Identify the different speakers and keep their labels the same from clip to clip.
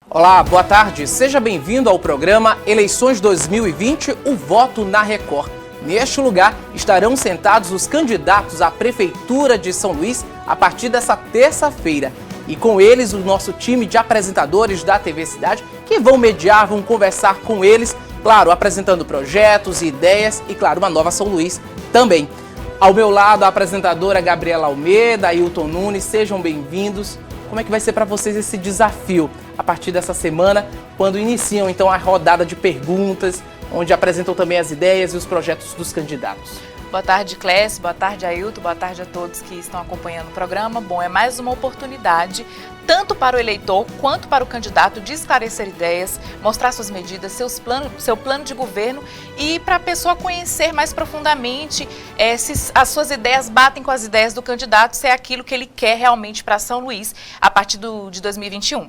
Speaker 1: Olá, boa tarde. Seja bem-vindo ao programa Eleições 2020, o voto na Record. Neste lugar estarão sentados os candidatos à Prefeitura de São Luís a partir dessa terça-feira. E com eles o nosso time de apresentadores da TV Cidade que vão mediar, vão conversar com eles, claro, apresentando projetos, ideias e, claro, uma nova São Luís também. Ao meu lado, a apresentadora Gabriela Almeida, Ailton Nunes, sejam bem-vindos. Como é que vai ser para vocês esse desafio a partir dessa semana, quando iniciam então a rodada de perguntas, onde apresentam também as ideias e os projetos dos candidatos?
Speaker 2: Boa tarde, Clécio. Boa tarde, Ailton. Boa tarde a todos que estão acompanhando o programa. Bom, é mais uma oportunidade, tanto para o eleitor quanto para o candidato, de esclarecer ideias, mostrar suas medidas, seu plano de governo e para a pessoa conhecer mais profundamente se as suas ideias batem com as ideias do candidato, se é aquilo que ele quer realmente para São Luís a partir de 2021.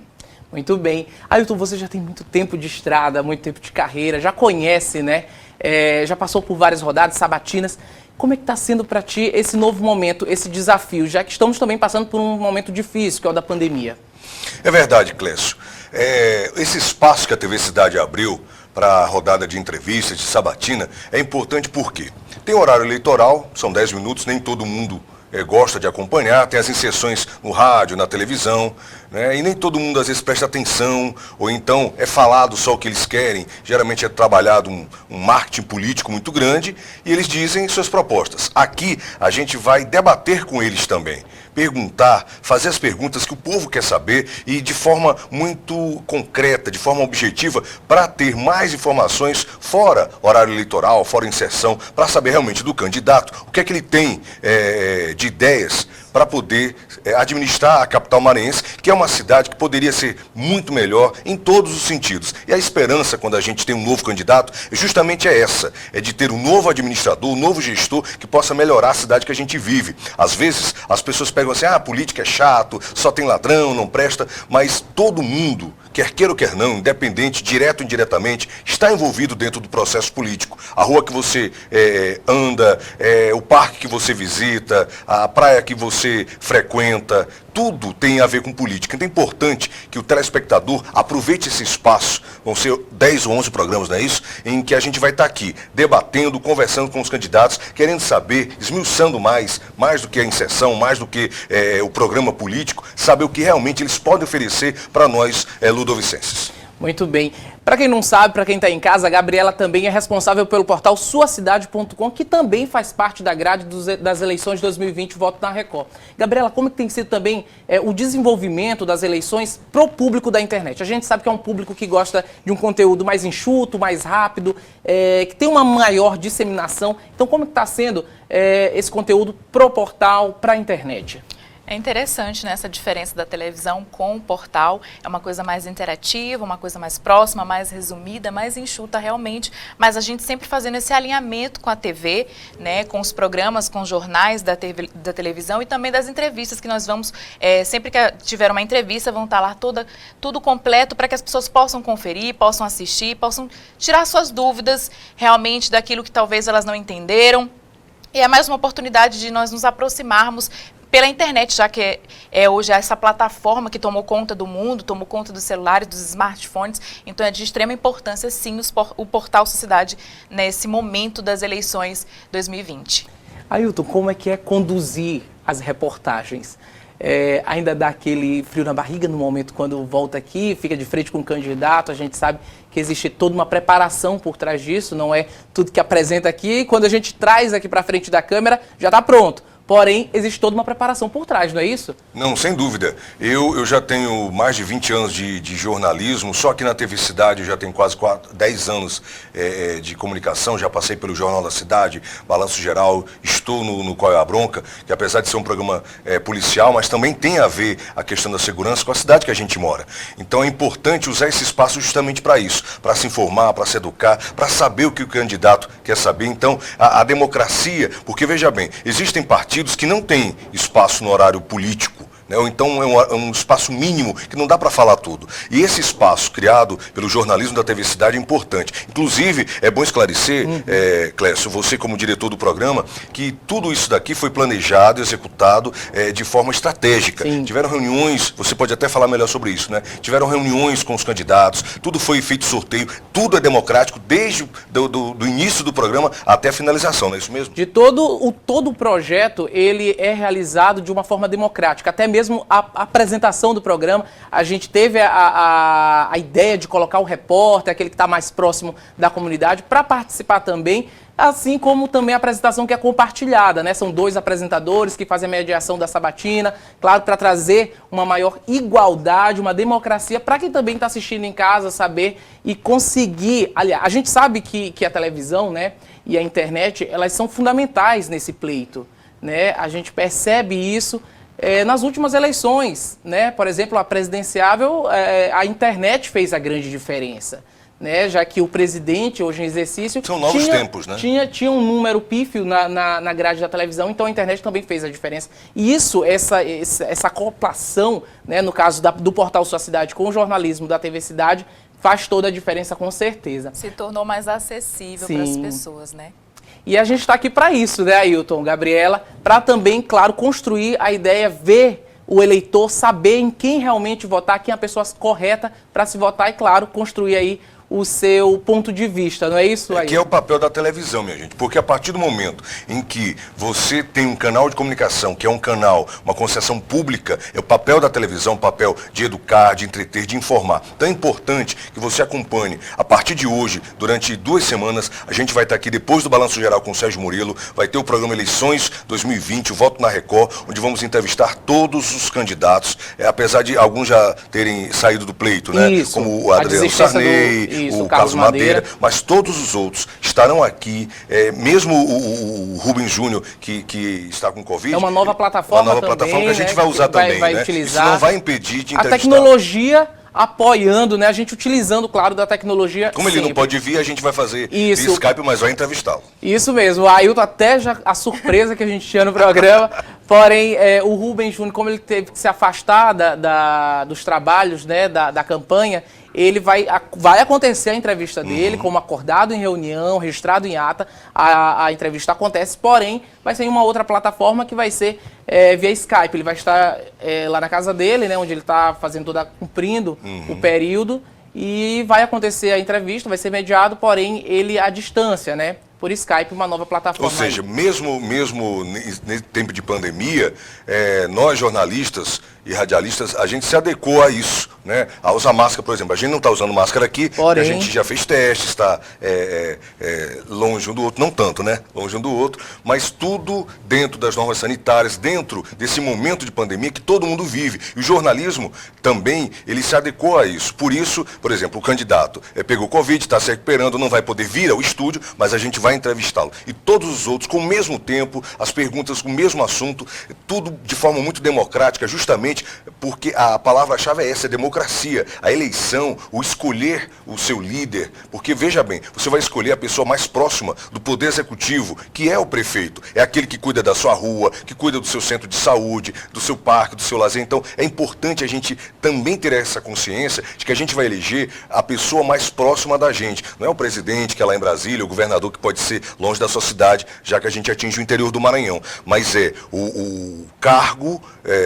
Speaker 1: Muito bem. Ailton, você já tem muito tempo de estrada, muito tempo de carreira, já conhece, né? Já passou por várias rodadas sabatinas. Como é que está sendo para ti esse novo momento, esse desafio, já que estamos também passando por um momento difícil, que é o da pandemia?
Speaker 3: É verdade, Clécio. Esse espaço que a TV Cidade abriu para a rodada de entrevistas, de sabatina, é importante porque tem horário eleitoral, são 10 minutos, nem todo mundo gosta de acompanhar, tem as inserções no rádio, na televisão, né? E nem todo mundo às vezes presta atenção, ou então é falado só o que eles querem. Geralmente é trabalhado um marketing político muito grande e eles dizem suas propostas. Aqui a gente vai debater com eles também, perguntar, fazer as perguntas que o povo quer saber e de forma muito concreta, de forma objetiva, para ter mais informações fora horário eleitoral, fora inserção, para saber realmente do candidato, o que é que ele tem de ideias para poder administrar a capital maranhense, que é uma cidade que poderia ser muito melhor em todos os sentidos. E a esperança, quando a gente tem um novo candidato, justamente é essa, é de ter um novo administrador, um novo gestor que possa melhorar a cidade que a gente vive. Às vezes, as pessoas pegam assim, a política é chato, só tem ladrão, não presta, mas todo mundo, quer queira ou quer não, independente, direto ou indiretamente, está envolvido dentro do processo político. A rua que você anda, o parque que você visita, a praia que você frequenta, tudo tem a ver com política. Então é importante que o telespectador aproveite esse espaço, vão ser 10 ou 11 programas, não é isso? Em que a gente vai estar aqui debatendo, conversando com os candidatos, querendo saber, esmiuçando mais do que a inserção, mais do que o programa político, saber o que realmente eles podem oferecer para nós, ludovicenses.
Speaker 1: Muito bem. Para quem não sabe, para quem está em casa, a Gabriela também é responsável pelo portal suacidade.com, que também faz parte da grade das eleições de 2020, voto na Record. Gabriela, como é que tem sido também o desenvolvimento das eleições para o público da internet? A gente sabe que é um público que gosta de um conteúdo mais enxuto, mais rápido, que tem uma maior disseminação. Então, como está sendo esse conteúdo pro portal, para a internet?
Speaker 2: É interessante, né, essa diferença da televisão com o portal. É uma coisa mais interativa, uma coisa mais próxima, mais resumida, mais enxuta realmente, mas a gente sempre fazendo esse alinhamento com a TV, né, com os programas, com os jornais da televisão e também das entrevistas que nós vamos, sempre que tiver uma entrevista, vão estar lá tudo completo para que as pessoas possam conferir, possam assistir, possam tirar suas dúvidas realmente daquilo que talvez elas não entenderam. E é mais uma oportunidade de nós nos aproximarmos pela internet, já que hoje essa plataforma que tomou conta do mundo, tomou conta dos celulares, dos smartphones, então é de extrema importância, sim, o portal Sociedade nesse momento das eleições 2020.
Speaker 1: Ailton, como é que é conduzir as reportagens? Ainda dá aquele frio na barriga no momento quando volta aqui, fica de frente com o candidato, a gente sabe que existe toda uma preparação por trás disso, não é tudo que apresenta aqui, quando a gente traz aqui para frente da câmera, já está pronto. Porém, existe toda uma preparação por trás, não é isso?
Speaker 3: Não, sem dúvida. Eu já tenho mais de 20 anos de jornalismo, só que na TV Cidade eu já tenho quase 10 anos de comunicação, já passei pelo Jornal da Cidade, Balanço Geral, estou no Qual é a Bronca, que apesar de ser um programa policial, mas também tem a ver a questão da segurança com a cidade que a gente mora. Então é importante usar esse espaço justamente para isso, para se informar, para se educar, para saber o que o candidato quer saber. Então, a democracia, porque veja bem, existem partidos que não têm espaço no horário político, né? Ou então é um espaço mínimo que não dá para falar tudo. E esse espaço criado pelo jornalismo da TV Cidade é importante. Inclusive, é bom esclarecer, Clécio, você como diretor do programa, que tudo isso daqui foi planejado, executado de forma estratégica.
Speaker 1: Sim.
Speaker 3: Tiveram reuniões, você pode até falar melhor sobre isso, né? Tiveram reuniões com os candidatos, tudo foi feito sorteio, tudo é democrático, desde do início do programa até a finalização, não é isso mesmo?
Speaker 1: De todo o projeto, ele é realizado de uma forma democrática. Até mesmo a apresentação do programa, a gente teve a ideia de colocar o repórter, aquele que está mais próximo da comunidade, para participar também, assim como também a apresentação que é compartilhada, né? São 2 apresentadores que fazem a mediação da sabatina, claro, para trazer uma maior igualdade, uma democracia, para quem também está assistindo em casa saber e conseguir. Aliás, a gente sabe que a televisão, né, e a internet, elas são fundamentais nesse pleito, né? A gente percebe isso nas últimas eleições, né? Por exemplo, a presidenciável, a internet fez a grande diferença, né, já que o presidente, hoje em exercício...
Speaker 3: São novos tempos, né?
Speaker 1: Tinha um número pífio na grade da televisão, então a internet também fez a diferença. E isso, essa acoplação, né, no caso do portal Sua Cidade com o jornalismo da TV Cidade, faz toda a diferença, com certeza.
Speaker 2: Se tornou mais acessível para as pessoas, né?
Speaker 1: E a gente está aqui para isso, né, Ailton, Gabriela, para também, claro, construir a ideia, ver o eleitor, saber em quem realmente votar, quem é a pessoa correta para se votar e, claro, construir aí o seu ponto de vista, não é isso aí?
Speaker 3: Que é o papel da televisão, minha gente, porque a partir do momento em que você tem um canal de comunicação, que é um canal, uma concessão pública, é o papel da televisão, o papel de educar, de entreter, de informar. Então é importante que você acompanhe, a partir de hoje, durante 2 semanas, a gente vai estar aqui depois do Balanço Geral com o Sérgio Murilo, vai ter o programa Eleições 2020, o Voto na Record, onde vamos entrevistar todos os candidatos, apesar de alguns já terem saído do pleito, né?
Speaker 1: Isso,
Speaker 3: como o Adriano Sarney, o Carlos Madeira, mas todos os outros estarão aqui, mesmo o Rubens Júnior, que está com Covid.
Speaker 1: É uma nova plataforma
Speaker 3: também, plataforma que a gente vai usar também,
Speaker 1: vai
Speaker 3: né?
Speaker 1: utilizar.
Speaker 3: Isso não vai impedir de entrevistar.
Speaker 1: A tecnologia apoiando, né? A gente utilizando, claro, da tecnologia.
Speaker 3: Como ele não pode vir, a gente vai fazer via Skype, mas vai entrevistá-lo.
Speaker 1: Isso mesmo. O Ailton, até já a surpresa que a gente tinha no programa, porém, o Rubens Júnior, como ele teve que se afastar dos trabalhos, né, da campanha, ele vai acontecer a entrevista dele, como acordado em reunião, registrado em ata, a entrevista acontece, porém, vai ser em uma outra plataforma que vai ser via Skype. Ele vai estar lá na casa dele, né, onde ele está cumprindo o período, e vai acontecer a entrevista, vai ser mediado, porém, ele à distância, né? Por Skype, uma nova plataforma.
Speaker 3: Ou seja, mesmo nesse tempo de pandemia, nós jornalistas e radialistas, a gente se adequou a isso, né? A usar máscara, por exemplo. A gente não está usando máscara aqui, porém, a gente já fez testes, está longe um do outro, não tanto, né? Longe um do outro, mas tudo dentro das normas sanitárias, dentro desse momento de pandemia que todo mundo vive. E o jornalismo também, ele se adequou a isso. Por isso, por exemplo, o candidato pegou Covid, está se recuperando, não vai poder vir ao estúdio, mas a gente vai entrevistá-lo. E todos os outros, com o mesmo tempo, as perguntas com o mesmo assunto, tudo de forma muito democrática, justamente porque a palavra-chave é essa, é democracia. A eleição, o escolher o seu líder, porque, veja bem, você vai escolher a pessoa mais próxima do poder executivo, que é o prefeito. É aquele que cuida da sua rua, que cuida do seu centro de saúde, do seu parque, do seu lazer. Então, é importante a gente também ter essa consciência de que a gente vai eleger a pessoa mais próxima da gente. Não é o presidente que é lá em Brasília, o governador que pode ser longe da sua cidade, já que a gente atinge o interior do Maranhão. Mas é o cargo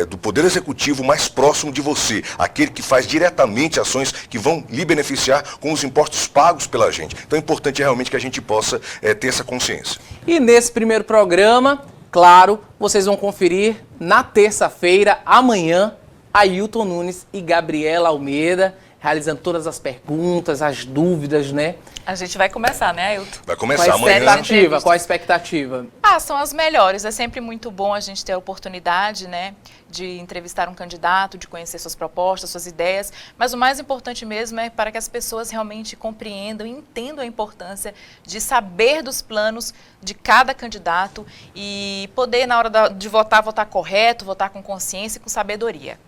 Speaker 3: do poder executivo mais próximo de você, aquele que faz diretamente ações que vão lhe beneficiar com os impostos pagos pela gente. Então é importante realmente que a gente possa ter essa consciência.
Speaker 1: E nesse primeiro programa, claro, vocês vão conferir na terça-feira, amanhã, Ailton Nunes e Gabriela Almeida, realizando todas as perguntas, as dúvidas, né?
Speaker 2: A gente vai começar, né, Ailton?
Speaker 3: Vai começar amanhã.
Speaker 1: Qual a expectativa?
Speaker 2: São as melhores. É sempre muito bom a gente ter a oportunidade, né, de entrevistar um candidato, de conhecer suas propostas, suas ideias. Mas o mais importante mesmo é para que as pessoas realmente compreendam e entendam a importância de saber dos planos de cada candidato e poder, na hora de votar correto, votar com consciência e com sabedoria.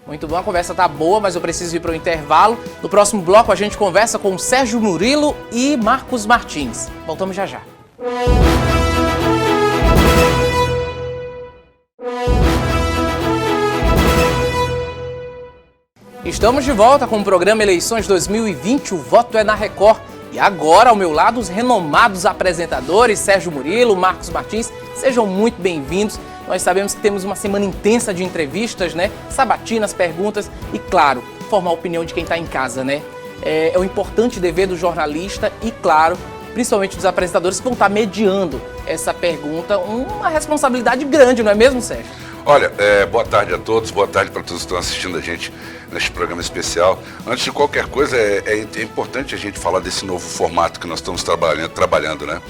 Speaker 1: Muito bom, a conversa tá boa, mas eu preciso ir para o intervalo. No próximo bloco a gente conversa com Sérgio Murilo e Marcos Martins. Voltamos já já. Estamos de volta com o programa Eleições 2020, o voto é na Record. E agora, ao meu lado, os renomados apresentadores, Sérgio Murilo, Marcos Martins, sejam muito bem-vindos. Nós sabemos que temos uma semana intensa de entrevistas, né? Sabatinas, perguntas e, claro, formar a opinião de quem está em casa, né? É um importante dever do jornalista e, claro, principalmente dos apresentadores que vão estar mediando essa pergunta. Uma responsabilidade grande, não é mesmo, Sérgio?
Speaker 4: Olha, boa tarde a todos, boa tarde para todos que estão assistindo a gente neste programa especial. Antes de qualquer coisa, é importante a gente falar desse novo formato que nós estamos trabalhando, né?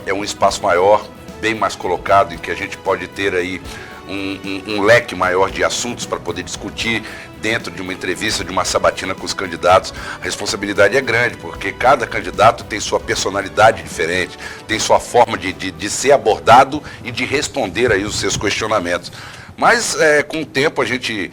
Speaker 4: É um espaço maior, bem mais colocado, em que a gente pode ter aí um leque maior de assuntos para poder discutir dentro de uma entrevista, de uma sabatina com os candidatos. A responsabilidade é grande, porque cada candidato tem sua personalidade diferente, tem sua forma de ser abordado e de responder aí os seus questionamentos. Mas com o tempo a gente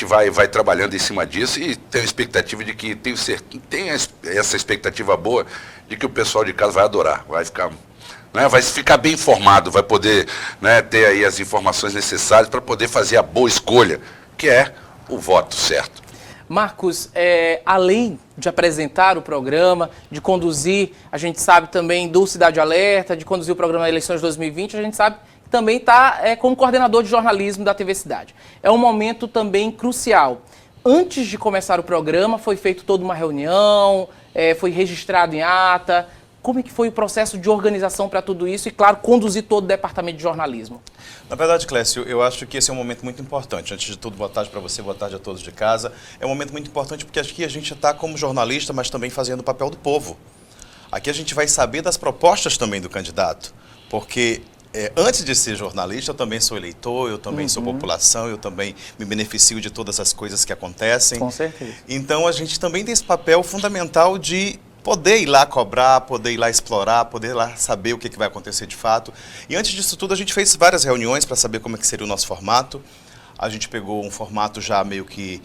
Speaker 4: vai trabalhando em cima disso e tem a expectativa de que, tem essa expectativa boa de que o pessoal de casa vai adorar, vai ficar bem informado, vai poder, né, ter aí as informações necessárias para poder fazer a boa escolha, que é o voto certo.
Speaker 1: Marcos, além de apresentar o programa, de conduzir, a gente sabe também do Cidade Alerta, de conduzir o programa Eleições 2020, a gente sabe que também está como coordenador de jornalismo da TV Cidade. É um momento também crucial. Antes de começar o programa, foi feita toda uma reunião, foi registrado em ata. Como é que foi o processo de organização para tudo isso e, claro, conduzir todo o departamento de jornalismo?
Speaker 5: Na verdade, Clécio, eu acho que esse é um momento muito importante. Antes de tudo, boa tarde para você, boa tarde a todos de casa. É um momento muito importante porque aqui a gente está como jornalista, mas também fazendo o papel do povo. Aqui a gente vai saber das propostas também do candidato, porque antes de ser jornalista, eu também sou eleitor, eu também sou população, eu também me beneficio de todas as coisas que acontecem.
Speaker 1: Com certeza.
Speaker 5: Então, a gente também tem esse papel fundamental de poder ir lá cobrar, poder ir lá explorar, poder ir lá saber o que vai acontecer de fato. E antes disso tudo, a gente fez várias reuniões para saber como é que seria o nosso formato. A gente pegou um formato já meio que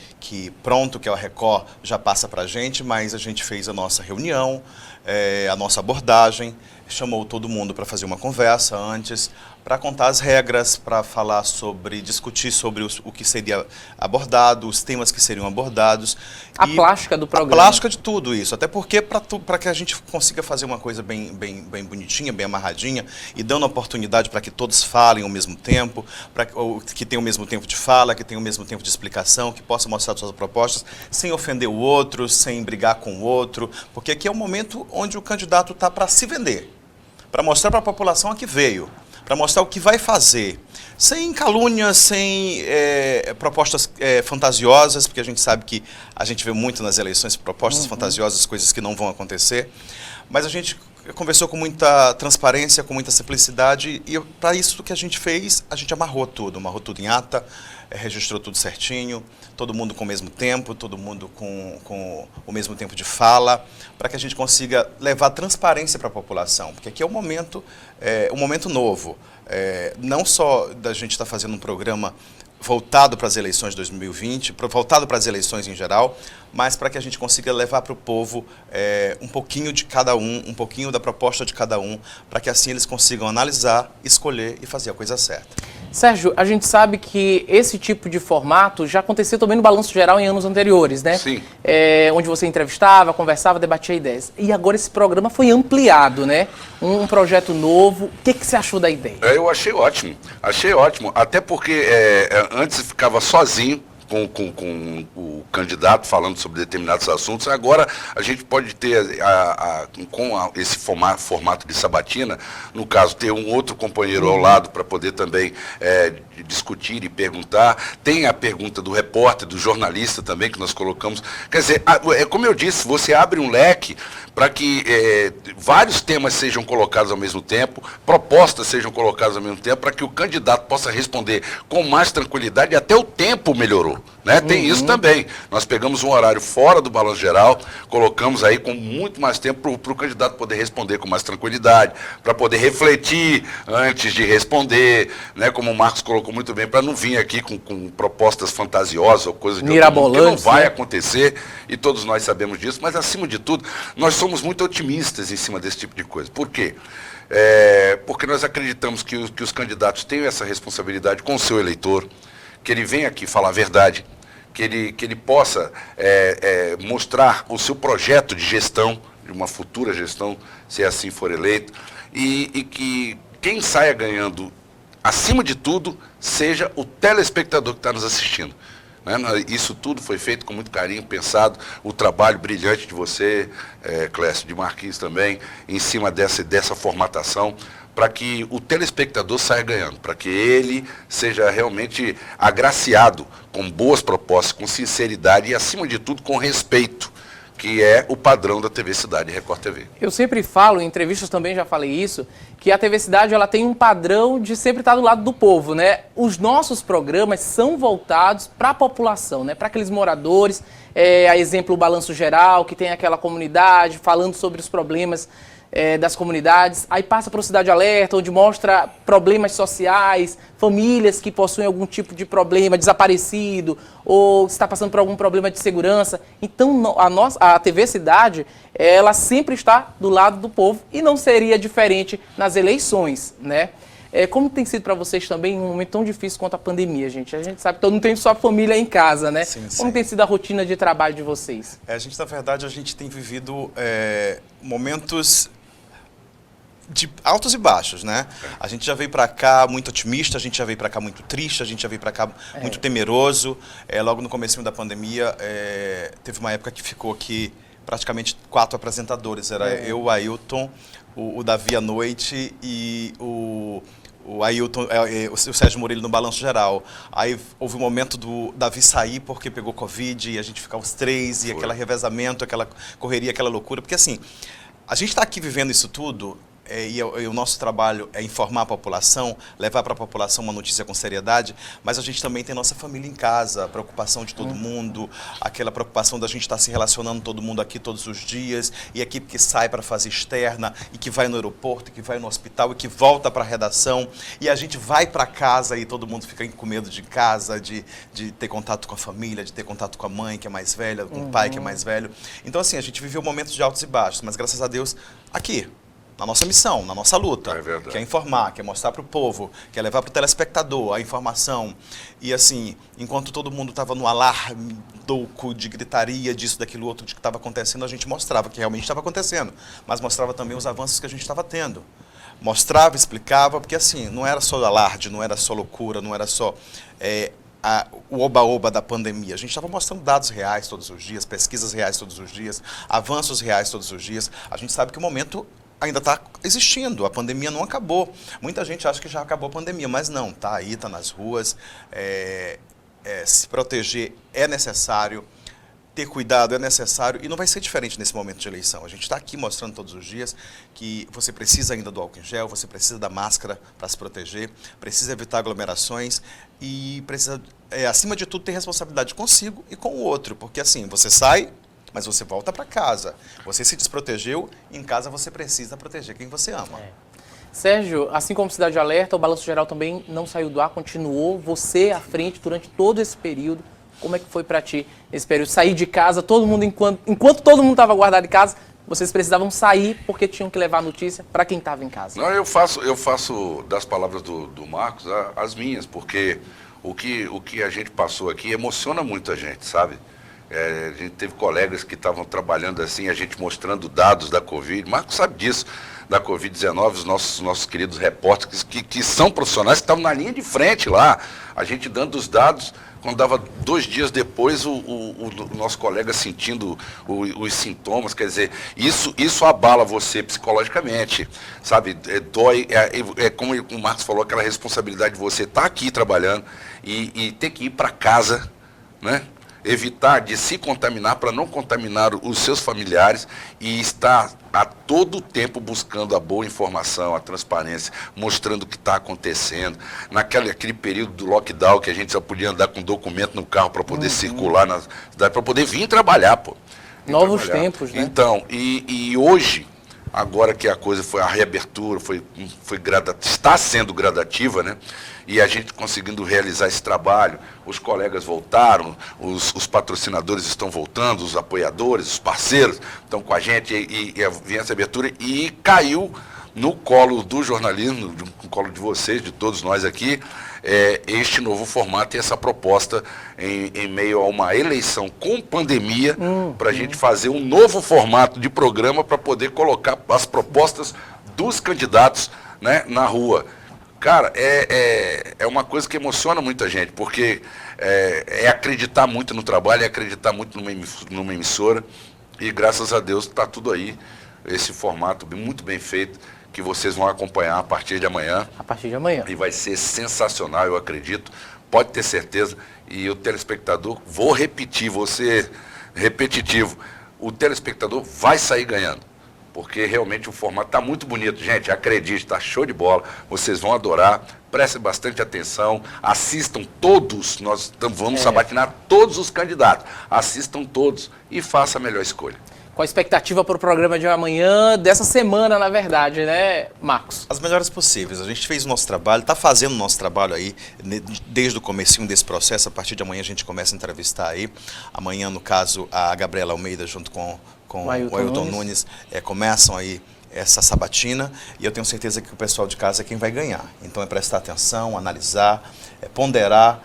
Speaker 5: pronto, que é o Record, já passa para a gente, mas a gente fez a nossa reunião, a nossa abordagem, chamou todo mundo para fazer uma conversa antes, para contar as regras, para discutir sobre o que seria abordado, os temas que seriam abordados.
Speaker 1: A plástica do programa.
Speaker 5: A plástica de tudo isso, até porque para que a gente consiga fazer uma coisa bem bonitinha, bem amarradinha, e dando oportunidade para que todos falem ao mesmo tempo, que tenham o mesmo tempo de fala, que tenham o mesmo tempo de explicação, que possam mostrar suas propostas, sem ofender o outro, sem brigar com o outro, porque aqui é o momento onde o candidato está para se vender, para mostrar para a população a que veio, para mostrar o que vai fazer, sem calúnias, sem propostas fantasiosas, porque a gente sabe que a gente vê muito nas eleições propostas fantasiosas, coisas que não vão acontecer, mas a gente conversou com muita transparência, com muita simplicidade, e para isso que a gente fez, a gente amarrou tudo em ata, registrou tudo certinho, todo mundo com o mesmo tempo, todo mundo com o mesmo tempo de fala, para que a gente consiga levar transparência para a população, porque aqui é um momento novo, não só da gente estar fazendo um programa voltado para as eleições de 2020, voltado para as eleições em geral, mas para que a gente consiga levar para o povo um pouquinho de cada um pouquinho da proposta de cada um, para que assim eles consigam analisar, escolher e fazer a coisa certa.
Speaker 1: Sérgio, a gente sabe que esse tipo de formato já aconteceu também no Balanço Geral em anos anteriores, né?
Speaker 4: Sim.
Speaker 1: Onde você entrevistava, conversava, debatia ideias. E agora esse programa foi ampliado, né? Um projeto novo. O que você achou da ideia?
Speaker 4: Eu achei ótimo, até porque antes ficava sozinho com o candidato falando sobre determinados assuntos. Agora a gente pode ter, esse formato de sabatina, no caso, ter um outro companheiro ao lado para poder também discutir e perguntar. Tem a pergunta do repórter, do jornalista também, que nós colocamos. Quer dizer, como eu disse, você abre um leque para que vários temas sejam colocados ao mesmo tempo, propostas sejam colocadas ao mesmo tempo, para que o candidato possa responder com mais tranquilidade, e até o tempo melhorou. Né? Tem isso também. Nós pegamos um horário fora do Balanço Geral, colocamos aí com muito mais tempo para o candidato poder responder com mais tranquilidade, para poder refletir antes de responder, né? Como o Marcos colocou muito bem, para não vir aqui com propostas fantasiosas ou coisas que não vai acontecer, e todos nós sabemos disso, mas acima de tudo, nós somos muito otimistas em cima desse tipo de coisa. Por quê? Porque nós acreditamos que os candidatos têm essa responsabilidade com o seu eleitor, que ele vem aqui falar a verdade, que ele possa mostrar o seu projeto de gestão, de uma futura gestão, se assim for eleito, e que quem saia ganhando, acima de tudo, seja o telespectador que está nos assistindo. Isso tudo foi feito com muito carinho, pensado, o trabalho brilhante de você, Clécio, de Marquinhos também, em cima dessa formatação, para que o telespectador saia ganhando, para que ele seja realmente agraciado com boas propostas, com sinceridade e, acima de tudo, com respeito, que é o padrão da TV Cidade e Record TV.
Speaker 1: Eu sempre falo, em entrevistas também já falei isso, que a TV Cidade ela tem um padrão de sempre estar do lado do povo, né? Os nossos programas são voltados para a população, né? Para aqueles moradores, a exemplo o Balanço Geral, que tem aquela comunidade falando sobre os problemas das comunidades, aí passa para o Cidade Alerta, onde mostra problemas sociais, famílias que possuem algum tipo de problema, desaparecido, ou está passando por algum problema de segurança. Então, a TV Cidade, ela sempre está do lado do povo e não seria diferente nas eleições, né? Como tem sido para vocês também um momento tão difícil quanto a pandemia, gente? A gente sabe que todo mundo tem sua família em casa, né?
Speaker 5: Sim, sim.
Speaker 1: Como tem sido a rotina de trabalho de vocês?
Speaker 5: Na verdade, a gente tem vivido momentos de altos e baixos, né? A gente já veio para cá muito otimista, a gente já veio para cá muito triste, a gente já veio para cá muito temeroso. Logo no começo da pandemia, teve uma época que ficou aqui praticamente 4 apresentadores. Era eu, o Ailton, o Davi à noite e o Ailton, o Sérgio Murilo no Balanço Geral. Aí houve um momento do Davi sair porque pegou Covid e a gente ficava os 3 e aquele revezamento, aquela correria, aquela loucura. Porque assim, a gente está aqui vivendo isso tudo e o nosso trabalho é informar a população, levar para a população uma notícia com seriedade, mas a gente também tem nossa família em casa, a preocupação de todo mundo, aquela preocupação da gente estar se relacionando todo mundo aqui todos os dias, e a equipe que sai para fazer externa, e que vai no aeroporto, e que vai no hospital, e que volta para a redação, e a gente vai para casa e todo mundo fica com medo de casa, de ter contato com a família, de ter contato com a mãe que é mais velha, com o pai que é mais velho. Então assim, a gente viveu momentos de altos e baixos, mas graças a Deus, aqui, na nossa missão, na nossa luta, que é informar, que é mostrar para o povo, que é levar para o telespectador a informação. E assim, enquanto todo mundo estava no alarme louco de gritaria, disso, daquilo, outro, de que estava acontecendo, a gente mostrava que realmente estava acontecendo, mas mostrava também os avanços que a gente estava tendo. Mostrava, explicava, porque assim, não era só alarde, não era só loucura, não era só o oba-oba da pandemia. A gente estava mostrando dados reais todos os dias, pesquisas reais todos os dias, avanços reais todos os dias. A gente sabe que o momento ainda está existindo, a pandemia não acabou. Muita gente acha que já acabou a pandemia, mas não, está aí, está nas ruas. Se proteger é necessário, ter cuidado é necessário e não vai ser diferente nesse momento de eleição. A gente está aqui mostrando todos os dias que você precisa ainda do álcool em gel, você precisa da máscara para se proteger, precisa evitar aglomerações e precisa, acima de tudo, ter responsabilidade consigo e com o outro, porque assim, você sai, mas você volta para casa. Você se desprotegeu, em casa você precisa proteger quem você ama.
Speaker 1: Sérgio, assim como Cidade Alerta, o Balanço Geral também não saiu do ar, continuou você à frente durante todo esse período. Como é que foi para ti esse período? Sair de casa, todo mundo, enquanto todo mundo estava guardado em casa, vocês precisavam sair porque tinham que levar a notícia para quem estava em casa.
Speaker 4: Não, eu faço das palavras do Marcos as minhas, porque o que a gente passou aqui emociona muito a gente, sabe? A gente teve colegas que estavam trabalhando assim, a gente mostrando dados da Covid. Marcos sabe disso, da Covid-19, os nossos queridos repórteres que são profissionais, que estavam na linha de frente lá. A gente dando os dados, quando dava 2 dias depois, o nosso colega sentindo os sintomas. Quer dizer, isso abala você psicologicamente, sabe? Dói, como o Marcos falou, aquela responsabilidade de você estar aqui trabalhando e ter que ir para casa, né? Evitar de se contaminar para não contaminar os seus familiares e estar a todo tempo buscando a boa informação, a transparência, mostrando o que está acontecendo. Aquele período do lockdown que a gente só podia andar com documento no carro para poder circular na cidade, para poder vir trabalhar, pô.
Speaker 1: Novos tempos, né?
Speaker 4: Então, e hoje, agora que a coisa foi a reabertura, está sendo gradativa, né? E a gente conseguindo realizar esse trabalho, os colegas voltaram, os patrocinadores estão voltando, os apoiadores, os parceiros estão com a gente e vem essa abertura e caiu no colo do jornalismo, no colo de vocês, de todos nós aqui, este novo formato e essa proposta em meio a uma eleição com pandemia, para a gente fazer um novo formato de programa para poder colocar as propostas dos candidatos, né, na rua. Cara, é uma coisa que emociona muita gente, porque é acreditar muito no trabalho, é acreditar muito numa emissora, e graças a Deus está tudo aí, esse formato muito bem feito, que vocês vão acompanhar a partir de amanhã.
Speaker 1: A partir de amanhã.
Speaker 4: E vai ser sensacional, eu acredito, pode ter certeza. E o telespectador, vou repetir, vou ser repetitivo, o telespectador vai sair ganhando. Porque realmente o formato está muito bonito. Gente, acredite, está show de bola. Vocês vão adorar. Prestem bastante atenção. Assistam todos. Nós vamos sabatinar todos os candidatos. Assistam todos e façam a melhor escolha.
Speaker 1: Qual a expectativa para o programa de amanhã, dessa semana, na verdade, né, Marcos?
Speaker 5: As melhores possíveis. A gente fez o nosso trabalho, está fazendo o nosso trabalho aí, desde o comecinho desse processo. A partir de amanhã a gente começa a entrevistar aí. Amanhã, no caso, a Gabriela Almeida, junto com o Ailton Nunes, começam aí essa sabatina, e eu tenho certeza que o pessoal de casa é quem vai ganhar. Então é prestar atenção, analisar, ponderar,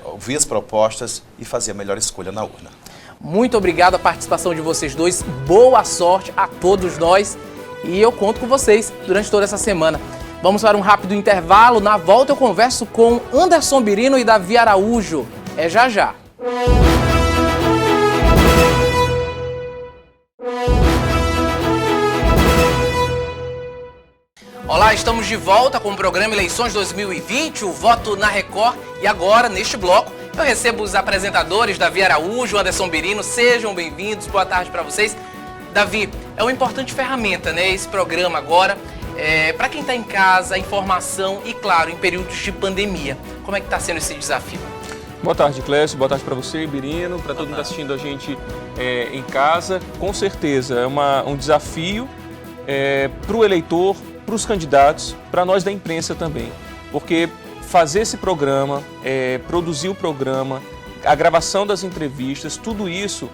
Speaker 5: ouvir as propostas e fazer a melhor escolha na urna.
Speaker 1: Muito obrigado a participação de vocês dois, boa sorte a todos nós e eu conto com vocês durante toda essa semana. Vamos para um rápido intervalo, na volta eu converso com Anderson Birino e Davi Araújo. É já já. Olá, estamos de volta com o programa Eleições 2020, o Voto na Record, e agora, neste bloco, eu recebo os apresentadores Davi Araújo, Anderson Birino. Sejam bem-vindos, boa tarde para vocês. Davi, é uma importante ferramenta, né, esse programa agora, para quem está em casa, informação e, claro, em períodos de pandemia. Como é que está sendo esse desafio?
Speaker 6: Boa tarde, Clécio. Boa tarde para você, Birino, para todo mundo assistindo a gente em casa. Com certeza, é um desafio para o eleitor, para os candidatos, para nós da imprensa também, porque fazer esse programa, produzir o programa, a gravação das entrevistas, tudo isso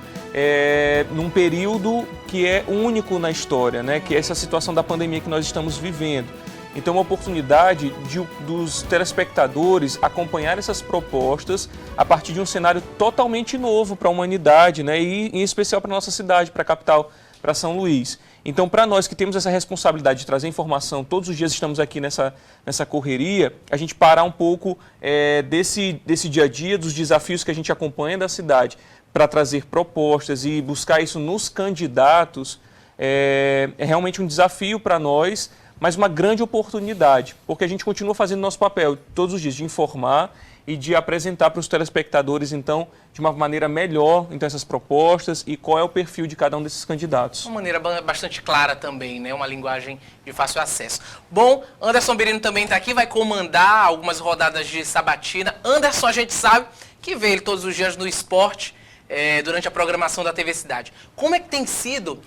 Speaker 6: num período que é único na história, né? Que é essa situação da pandemia que nós estamos vivendo. Então, é uma oportunidade dos telespectadores acompanhar essas propostas a partir de um cenário totalmente novo para a humanidade, né? E em especial para a nossa cidade, para a capital, para São Luís. Então, para nós que temos essa responsabilidade de trazer informação, todos os dias estamos aqui nessa correria, a gente parar um pouco desse dia a dia, dos desafios que a gente acompanha da cidade, para trazer propostas e buscar isso nos candidatos, é realmente um desafio para nós, mas uma grande oportunidade, porque a gente continua fazendo nosso papel todos os dias de informar e de apresentar para os telespectadores, então, de uma maneira melhor, então, essas propostas e qual é o perfil de cada um desses candidatos.
Speaker 1: Uma maneira bastante clara também, né? Uma linguagem de fácil acesso. Bom, Anderson Birino também está aqui, vai comandar algumas rodadas de sabatina. Anderson, a gente sabe que vê ele todos os dias no esporte, durante a programação da TV Cidade. Como é que tem sido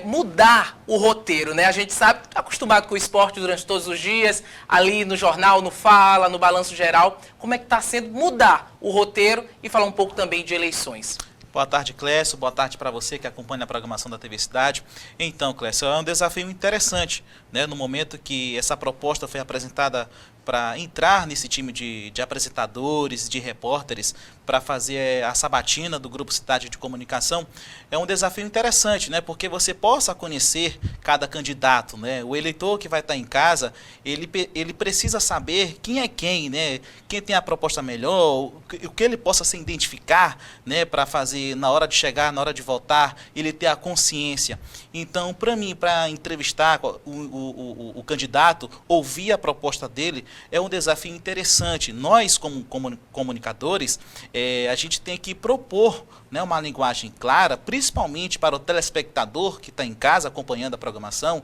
Speaker 1: mudar o roteiro, né? A gente sabe, está acostumado com o esporte durante todos os dias, ali no jornal, no Fala, no Balanço Geral. Como é que está sendo mudar o roteiro e falar um pouco também de eleições?
Speaker 7: Boa tarde, Clécio. Boa tarde para você que acompanha a programação da TV Cidade. Então, Clécio, é um desafio interessante, né? No momento que essa proposta foi apresentada para entrar nesse time de apresentadores, de repórteres, para fazer a sabatina do Grupo Cidade de Comunicação, é um desafio interessante, né? Porque você possa conhecer cada candidato, né? O eleitor que vai estar em casa, ele precisa saber quem é quem, né? Quem tem a proposta melhor, o que ele possa se identificar, né? Para fazer, na hora de chegar, na hora de votar, ele ter a consciência. Então, para mim, para entrevistar o candidato, ouvir a proposta dele, é um desafio interessante. Nós, como comunicadores, a gente tem que propor, né, uma linguagem clara, principalmente para o telespectador que está em casa acompanhando a programação,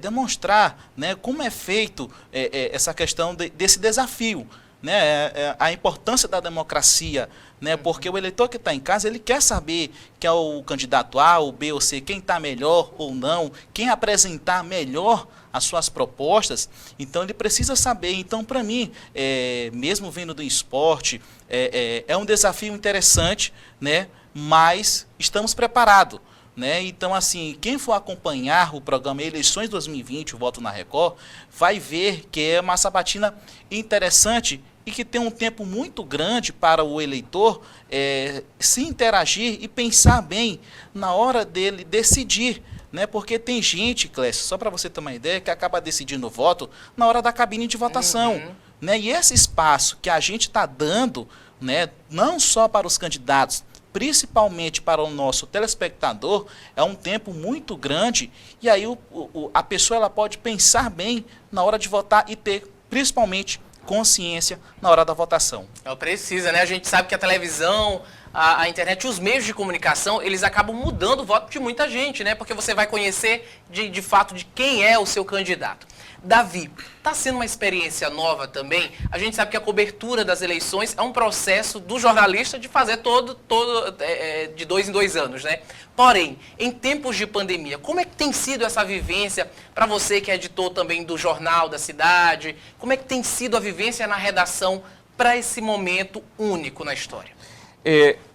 Speaker 7: demonstrar, né, como é feito essa questão desse desafio, né, a importância da democracia, né, porque o eleitor que está em casa, ele quer saber que é o candidato A, o B ou C, quem está melhor ou não, quem apresentar melhor as suas propostas, então ele precisa saber. Então, para mim, mesmo vindo do esporte, é um desafio interessante, né, mas estamos preparados. né? Então, assim, quem for acompanhar o programa Eleições 2020, o Voto na Record, vai ver que é uma sabatina interessante e que tem um tempo muito grande para o eleitor se interagir e pensar bem na hora dele decidir, né? Porque tem gente, Clécio, só para você ter uma ideia, que acaba decidindo o voto na hora da cabine de votação. Né? E esse espaço que a gente está dando, né, não só para os candidatos, principalmente para o nosso telespectador, é um tempo muito grande, e aí a pessoa ela pode pensar bem na hora de votar e ter, principalmente, consciência na hora da votação.
Speaker 1: Precisa, né? A gente sabe que a televisão, a internet, os meios de comunicação, eles acabam mudando o voto de muita gente, né? Porque você vai conhecer de fato de quem é o seu candidato. Davi, está sendo uma experiência nova também. A gente sabe que a cobertura das eleições é um processo do jornalista de fazer de 2 em 2 anos, né? Porém, em tempos de pandemia, como é que tem sido essa vivência para você que é editor também do Jornal da Cidade? Como é que tem sido a vivência na redação para esse momento único na história?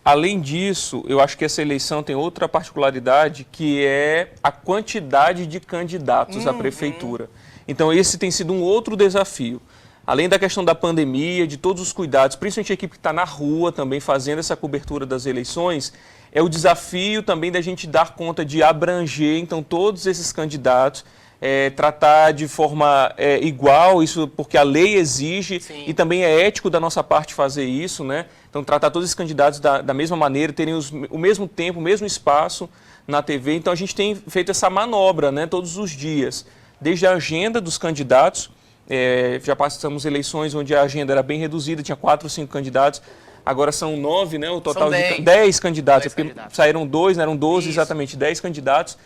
Speaker 6: Além disso, eu acho que essa eleição tem outra particularidade, que é a quantidade de candidatos à prefeitura. Então, esse tem sido um outro desafio. Além da questão da pandemia, de todos os cuidados, principalmente a equipe que está na rua também fazendo essa cobertura das eleições, é o desafio também da gente dar conta de abranger, então, todos esses candidatos, tratar de forma igual, isso porque a lei exige. Sim. E também é ético da nossa parte fazer isso, né? Então, tratar todos esses candidatos da mesma maneira, terem o mesmo tempo, o mesmo espaço na TV. Então, a gente tem feito essa manobra, né, todos os dias. Desde a agenda dos candidatos, já passamos eleições onde a agenda era bem reduzida, tinha 4 ou 5 candidatos, agora são 9, né, o total de 10 candidatos, porque saíram 2, né, eram 12, isso. Exatamente, 10 candidatos.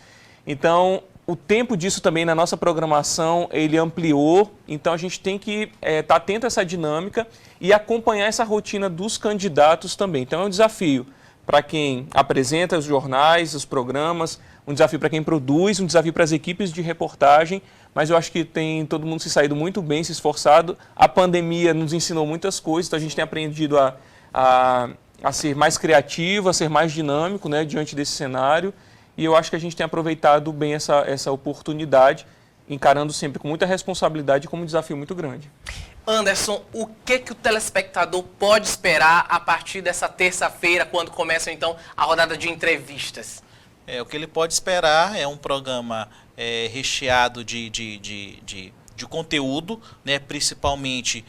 Speaker 6: Então, o tempo disso também na nossa programação, ele ampliou, então a gente tem que estar atento a essa dinâmica e acompanhar essa rotina dos candidatos também. Então, é um desafio para quem apresenta os jornais, os programas, um desafio para quem produz, um desafio para as equipes de reportagem, mas eu acho que tem todo mundo se saído muito bem, se esforçado. A pandemia nos ensinou muitas coisas, então a gente tem aprendido a ser mais criativo, a ser mais dinâmico, né, diante desse cenário, e eu acho que a gente tem aproveitado bem essa oportunidade, encarando sempre com muita responsabilidade e como um desafio muito grande.
Speaker 1: Anderson, o que o telespectador pode esperar a partir dessa terça-feira, quando começa então a rodada de entrevistas?
Speaker 7: O que ele pode esperar é um programa recheado de conteúdo, né, principalmente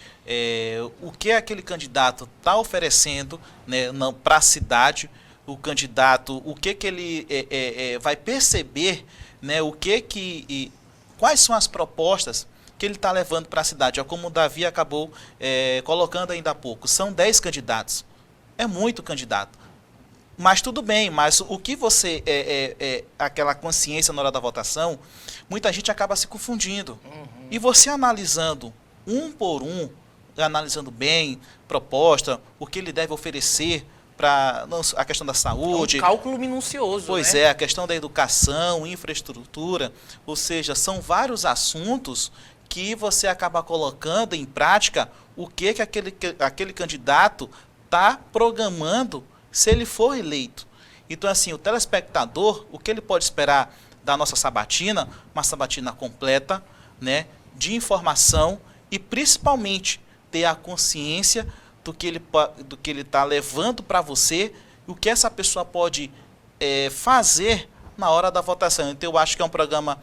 Speaker 7: o que aquele candidato está oferecendo, né, para a cidade, o candidato, o que ele vai perceber, né, quais são as propostas que ele está levando para a cidade. Como o Davi acabou colocando ainda há pouco, são 10 candidatos, é muito candidato. Mas tudo bem, mas o que você, aquela consciência na hora da votação, muita gente acaba se confundindo. E você analisando um por um, analisando bem, proposta, o que ele deve oferecer para a questão da saúde.
Speaker 1: É um cálculo minucioso,
Speaker 7: Pois
Speaker 1: né?
Speaker 7: é, a questão da educação, infraestrutura, ou seja, são vários assuntos que você acaba colocando em prática o que aquele candidato está programando se ele for eleito. Então, assim, o telespectador, o que ele pode esperar da nossa sabatina? Uma sabatina completa, né, de informação e, principalmente, ter a consciência do que ele está levando para você e o que essa pessoa pode fazer na hora da votação. Então, eu acho que é um programa,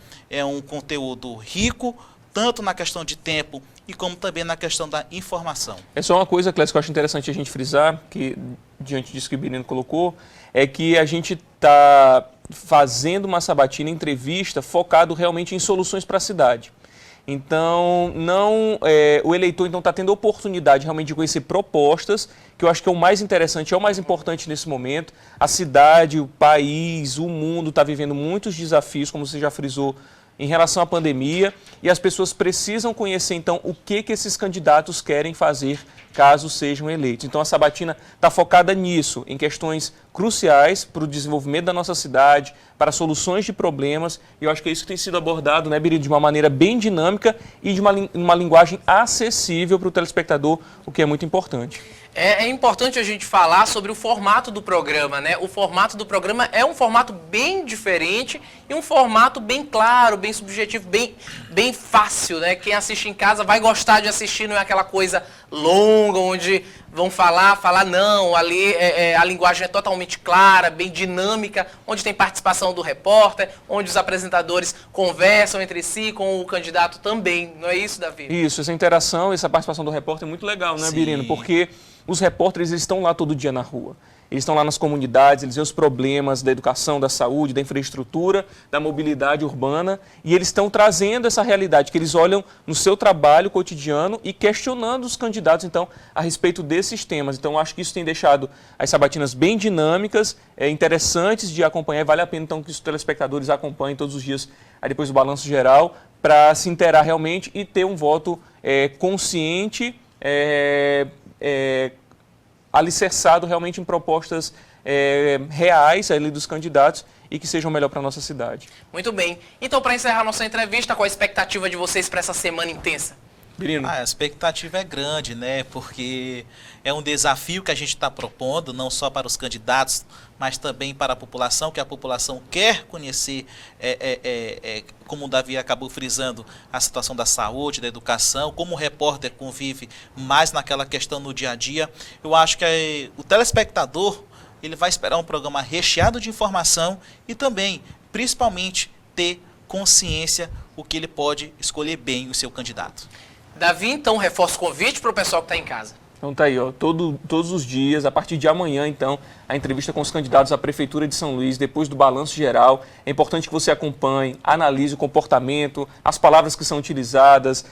Speaker 7: um conteúdo rico, tanto na questão de tempo e como também na questão da informação.
Speaker 6: É só uma coisa, Clécio, que eu acho interessante a gente frisar, que diante disso que o Birino colocou, é que a gente está fazendo uma sabatina entrevista focado realmente em soluções para a cidade. Então, o eleitor está tendo a oportunidade realmente de conhecer propostas, que eu acho que é o mais interessante, é o mais importante nesse momento. A cidade, o país, o mundo está vivendo muitos desafios, como você já frisou, em relação à pandemia, e as pessoas precisam conhecer, então, o que esses candidatos querem fazer caso sejam eleitos. Então, a sabatina está focada nisso, em questões cruciais para o desenvolvimento da nossa cidade, para soluções de problemas, e eu acho que é isso que tem sido abordado, né, Birino, de uma maneira bem dinâmica e de uma linguagem acessível para o telespectador, o que é muito importante.
Speaker 1: É importante a gente falar sobre o formato do programa, né? O formato do programa é um formato bem diferente e um formato bem claro, bem subjetivo, bem fácil, né? Quem assiste em casa vai gostar de assistir, não é aquela coisa longa, onde vão falar, não, ali a linguagem é totalmente clara, bem dinâmica, onde tem participação do repórter, onde os apresentadores conversam entre si, com o candidato também, não é isso, Davi?
Speaker 6: Isso, essa interação, essa participação do repórter é muito legal, né,
Speaker 7: Sim.
Speaker 6: Birino? Porque os repórteres, eles estão lá todo dia na rua. Eles estão lá nas comunidades, eles veem os problemas da educação, da saúde, da infraestrutura, da mobilidade urbana, e eles estão trazendo essa realidade, que eles olham no seu trabalho cotidiano e questionando os candidatos, então, a respeito desses temas. Então, acho que isso tem deixado as sabatinas bem dinâmicas, interessantes de acompanhar, e vale a pena, então, que os telespectadores acompanhem todos os dias, aí depois do Balanço Geral, para se inteirar realmente e ter um voto consciente, alicerçado realmente em propostas reais ali dos candidatos e que sejam melhor para a nossa cidade.
Speaker 1: Muito bem. Então, para encerrar nossa entrevista, qual a expectativa de vocês para essa semana intensa?
Speaker 6: Birino.
Speaker 7: A expectativa é grande, né? Porque é um desafio que a gente está propondo, não só para os candidatos, mas também para a população, que a população quer conhecer, como o Davi acabou frisando, a situação da saúde, da educação, como o repórter convive mais naquela questão no dia a dia. Eu acho que o telespectador, ele vai esperar um programa recheado de informação e também, principalmente, ter consciência o que ele pode escolher bem o seu candidato.
Speaker 1: Davi, então, reforça o convite para o pessoal que está em casa.
Speaker 6: Então tá aí, ó, todos os dias, a partir de amanhã, então, a entrevista com os candidatos à Prefeitura de São Luís, depois do Balanço Geral. É importante que você acompanhe, analise o comportamento, as palavras que são utilizadas,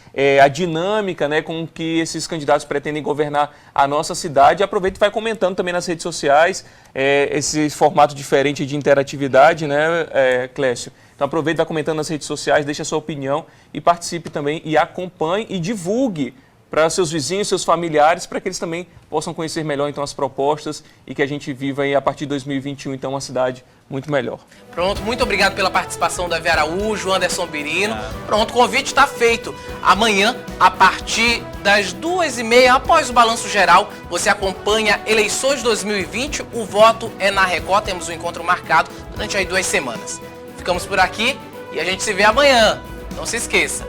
Speaker 6: a dinâmica, né, com que esses candidatos pretendem governar a nossa cidade. E aproveita e vai comentando também nas redes sociais esse formato diferente de interatividade, né, Clécio? Então aproveita e vai comentando nas redes sociais, deixe a sua opinião e participe também e acompanhe e divulgue para seus vizinhos, seus familiares, para que eles também possam conhecer melhor então as propostas e que a gente viva aí a partir de 2021 então uma cidade muito melhor.
Speaker 1: Pronto, muito obrigado pela participação Davi Araújo, Anderson Birino. Pronto, o convite está feito. Amanhã, a partir das 2h30, após o Balanço Geral, você acompanha Eleições 2020, o voto é na Record, temos um encontro marcado durante aí 2 semanas. Ficamos por aqui e a gente se vê amanhã. Não se esqueça.